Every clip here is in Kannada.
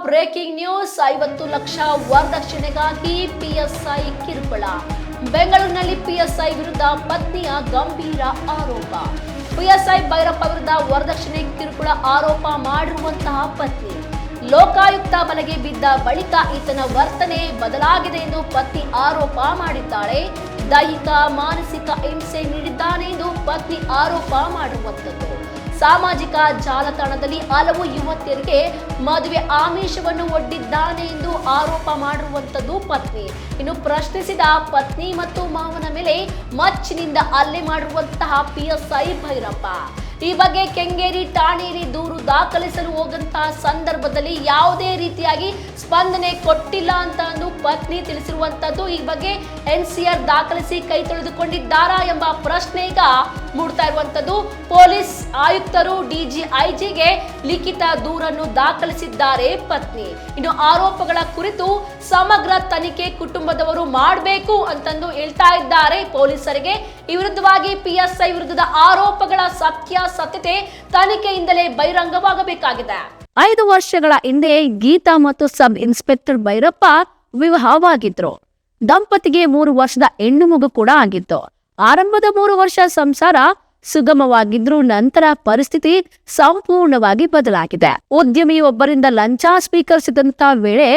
Breaking news. 50 ಲಕ್ಷ ವರದಕ್ಷಿಣೆಗಾಗಿ ಪಿಎಸ್ಐ ಕಿರುಕುಳ. ಬೆಂಗಳೂರಿನಲ್ಲಿ ಪಿಎಸ್ಐ ವಿರುದ್ಧ ಪತ್ನಿಯ ಗಂಭೀರ ಆರೋಪ. ಪಿಎಸ್ಐ ಭೈರಪ್ಪ ವಿರುದ್ಧ ವರದಕ್ಷಿಣೆ ಕಿರುಕುಳ ಆರೋಪ ಮಾಡಿರುವಂತಹ ಪತ್ನಿ ಲೋಕಾಯುಕ್ತ ಬಲೆಗೆ ಬಿದ್ದ ಬಳಿಕ ಈತನ ವರ್ತನೆ ಬದಲಾಗಿದೆ ಎಂದು ಪತ್ನಿ ಆರೋಪ ಮಾಡಿದ್ದಾಳೆ. ದೈಹಿಕ ಮಾನಸಿಕ ಹಿಂಸೆ ನೀಡಿದ್ದಾನೆ ಎಂದು ಪತ್ನಿ ಆರೋಪ ಮಾಡಿರುವಂತದ್ದು. ಸಾಮಾಜಿಕ ಜಾಲತಾಣದಲ್ಲಿ ಹಲವು ಯುವತಿಯರಿಗೆ ಮದುವೆ ಆಮಿಷವನ್ನು ಒಡ್ಡಿದ್ದಾನೆ ಎಂದು ಆರೋಪ ಮಾಡಿರುವಂತದ್ದು ಪತ್ನಿ. ಇನ್ನು ಪ್ರಶ್ನಿಸಿದ ಪತ್ನಿ ಮತ್ತು ಮಾವನ ಮೇಲೆ ಮಚ್ಚಿನಿಂದ ಹಲ್ಲೆ ಮಾಡಿರುವಂತಹ ಪಿಎಸ್ಐ ಭೈರಪ್ಪ ಈ ಬಗ್ಗೆ ಕೆಂಗೇರಿ ಠಾಣೆಯಲ್ಲಿ ದೂರು ದಾಖಲಿಸಲು ಹೋದಂತಹ ಸಂದರ್ಭದಲ್ಲಿ ಯಾವುದೇ ರೀತಿಯಾಗಿ ಸ್ಪಂದನೆ ಕೊಟ್ಟಿಲ್ಲ ಅಂತ ಅಂದು ಪತ್ನಿ ತಿಳಿಸಿರುವಂತದ್ದು. ಈ ಬಗ್ಗೆ ಎನ್ಸಿಆರ್ ದಾಖಲಿಸಿ ಕೈ ತೊಳೆದುಕೊಂಡಿದ್ದಾರಾ ಎಂಬ ಪ್ರಶ್ನೆ ಈಗ ಮೂಡ್ತಾ ಇರುವಂತದ್ದು. ಪೊಲೀಸ್ ಆಯುಕ್ತರು ಡಿಜಿಐಜಿಗೆ ಲಿಖಿತ ದೂರನ್ನು ದಾಖಲಿಸಿದ್ದಾರೆ ಪತ್ನಿ. ಇನ್ನು ಆರೋಪಗಳ ಕುರಿತು ಸಮಗ್ರ ತನಿಖೆ ಕುಟುಂಬದವರು ಮಾಡಬೇಕು ಅಂತಂದು ಹೇಳ್ತಾ ಇದ್ದಾರೆ ಪೊಲೀಸರಿಗೆ. ಈ ವಿರುದ್ಧವಾಗಿ ಪಿಎಸ್ಐ ವಿರುದ್ಧದ ಆರೋಪಗಳ ಸತ್ಯಾಸತ್ಯತೆ ತನಿಖೆಯಿಂದಲೇ ಬಹಿರಂಗವಾಗಬೇಕಾಗಿದೆ. 5 ವರ್ಷಗಳ ಹಿಂದೆ ಗೀತಾ ಮತ್ತು ಸಬ್ ಇನ್ಸ್ಪೆಕ್ಟರ್ ಭೈರಪ್ಪ ವಿವಾಹವಾಗಿದ್ರು. ದಂಪತಿಗೆ 3 ವರ್ಷದ ಹೆಣ್ಣು ಮಗು ಕೂಡ ಆಗಿತ್ತು. ಆರಂಭದ 3 ವರ್ಷ ಸಂಸಾರ ಸುಗಮವಾಗಿದ್ರು. ನಂತರ ಪರಿಸ್ಥಿತಿ ಸಂಪೂರ್ಣವಾಗಿ ಬದಲಾಗಿದೆ. ಉದ್ಯಮಿಯೊಬ್ಬರಿಂದ ಲಂಚ ಸ್ವೀಕರಿಸಿದಂತ ವೇಳೆ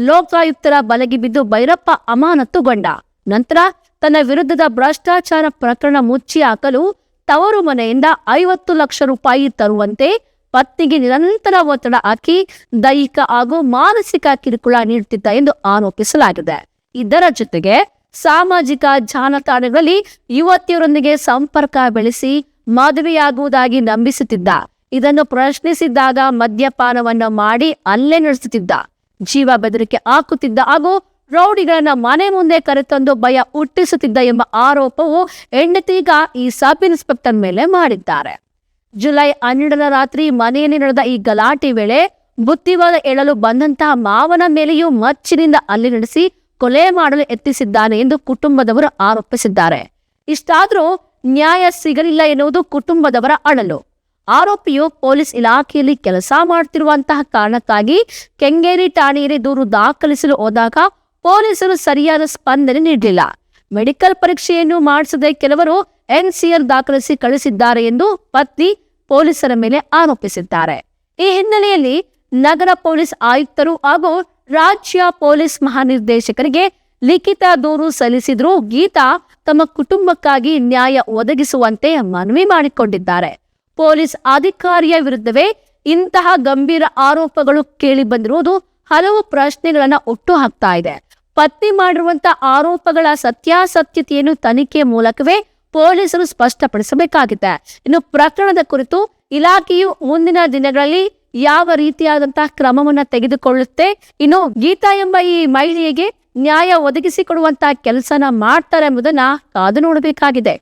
ಲೋಕಾಯುಕ್ತರ ಬಲೆಗೆ ಬಿದ್ದು ಭೈರಪ್ಪ ಅಮಾನತುಗೊಂಡ. ನಂತರ ತನ್ನ ವಿರುದ್ಧದ ಭ್ರಷ್ಟಾಚಾರ ಪ್ರಕರಣ ಮುಚ್ಚಿ ಹಾಕಲು ತವರು ಮನೆಯಿಂದ 50 ಲಕ್ಷ ರೂಪಾಯಿ ತರುವಂತೆ ಪತ್ನಿಗೆ ನಿರಂತರ ಒತ್ತಡ ಹಾಕಿ ದೈಹಿಕ ಹಾಗೂ ಮಾನಸಿಕ ಕಿರುಕುಳ ನೀಡುತ್ತಿದ್ದ ಎಂದು ಆರೋಪಿಸಲಾಗಿದೆ. ಇದರ ಜೊತೆಗೆ ಸಾಮಾಜಿಕ ಜಾಲತಾಣಗಳಲ್ಲಿ ಯುವತಿಯರೊಂದಿಗೆ ಸಂಪರ್ಕ ಬೆಳೆಸಿ ಮದುವೆಯಾಗುವುದಾಗಿ ನಂಬಿಸುತ್ತಿದ್ದ. ಇದನ್ನು ಪ್ರಶ್ನಿಸಿದಾಗ ಮದ್ಯಪಾನವನ್ನು ಮಾಡಿ ಹಲ್ಲೆ ನಡೆಸುತ್ತಿದ್ದ, ಜೀವ ಬೆದರಿಕೆ ಹಾಕುತ್ತಿದ್ದ ಹಾಗೂ ರೌಡಿಗಳನ್ನ ಮನೆ ಮುಂದೆ ಕರೆತಂದು ಭಯ ಹುಟ್ಟಿಸುತ್ತಿದ್ದ ಎಂಬ ಆರೋಪವು ಹೆಂಡತೀಗ ಈ ಸಬ್ ಇನ್ಸ್ಪೆಕ್ಟರ್ ಮೇಲೆ ಮಾಡಿದ್ದಾರೆ. ಜುಲೈ 12ರ ರಾತ್ರಿ ಮನೆಯಲ್ಲಿ ನಡೆದ ಈ ಗಲಾಟೆ ವೇಳೆ ಬುದ್ಧಿವಾದ ಹೇಳಲು ಬಂದಂತಹ ಮಾವನ ಮೇಲೆಯೂ ಮಚ್ಚಿನಿಂದ ಹಲ್ಲೆ ನಡೆಸಿ ಕೊಲೆ ಮಾಡಲು ಯತ್ನಿಸಿದ್ದಾನೆ ಎಂದು ಕುಟುಂಬದವರು ಆರೋಪಿಸಿದ್ದಾರೆ. ಇಷ್ಟಾದರೂ ನ್ಯಾಯ ಸಿಗಲಿಲ್ಲ ಎನ್ನುವುದು ಕುಟುಂಬದವರ ಅಳಲು. ಆರೋಪಿಯು ಪೊಲೀಸ್ ಇಲಾಖೆಯಲ್ಲಿ ಕೆಲಸ ಮಾಡುತ್ತಿರುವಂತಹ ಕಾರಣಕ್ಕಾಗಿ ಕೆಂಗೇರಿ ಠಾಣೆಯಲ್ಲಿ ದೂರು ದಾಖಲಿಸಲು ಹೋದಾಗ ಪೊಲೀಸರು ಸರಿಯಾದ ಸ್ಪಂದನೆ ನೀಡಲಿಲ್ಲ. ಮೆಡಿಕಲ್ ಪರೀಕ್ಷೆಯನ್ನು ಮಾಡಿಸದೆ ಕೆಲವರು ಎನ್ಸಿಆರ್ ದಾಖಲಿಸಿ ಕಳಿಸಿದ್ದಾರೆ ಎಂದು ಪತ್ನಿ ಪೊಲೀಸರ ಮೇಲೆ ಆರೋಪಿಸಿದ್ದಾರೆ. ಈ ಹಿನ್ನೆಲೆಯಲ್ಲಿ ನಗರ ಪೊಲೀಸ್ ಆಯುಕ್ತರು ಹಾಗೂ ರಾಜ್ಯ ಪೊಲೀಸ್ ಮಹಾನಿರ್ದೇಶಕರಿಗೆ ಲಿಖಿತ ದೂರು ಸಲ್ಲಿಸಿದ್ರು. ಗೀತಾ ತಮ್ಮ ಕುಟುಂಬಕ್ಕಾಗಿ ನ್ಯಾಯ ಒದಗಿಸುವಂತೆ ಮನವಿ ಮಾಡಿಕೊಂಡಿದ್ದಾರೆ. ಪೊಲೀಸ್ ಅಧಿಕಾರಿಯ ವಿರುದ್ಧವೇ ಇಂತಹ ಗಂಭೀರ ಆರೋಪಗಳು ಕೇಳಿ ಬಂದಿರುವುದು ಹಲವು ಪ್ರಶ್ನೆಗಳನ್ನ ಹುಟ್ಟು ಹಾಕ್ತಾ ಇದೆ. ಪತ್ನಿ ಮಾಡಿರುವಂತಹ ಆರೋಪಗಳ ಸತ್ಯಾಸತ್ಯತೆಯನ್ನು ತನಿಖೆ ಮೂಲಕವೇ ಪೊಲೀಸರು ಸ್ಪಷ್ಟಪಡಿಸಬೇಕಾಗಿದೆ. ಇನ್ನು ಪ್ರಕರಣದ ಕುರಿತು ಇಲಾಖೆಯು ಮುಂದಿನ ದಿನಗಳಲ್ಲಿ ಯಾವ ರೀತಿಯಾದಂತಹ ಕ್ರಮವನ್ನ ತೆಗೆದುಕೊಳ್ಳುತ್ತೆ, ಇನ್ನು ಗೀತಾ ಎಂಬ ಈ ಮಹಿಳೆಗೆ ನ್ಯಾಯ ಒದಗಿಸಿಕೊಡುವಂತಹ ಕೆಲಸನ ಮಾಡ್ತಾರೆ ಎಂಬುದನ್ನ ಕಾದು ನೋಡಬೇಕಾಗಿದೆ.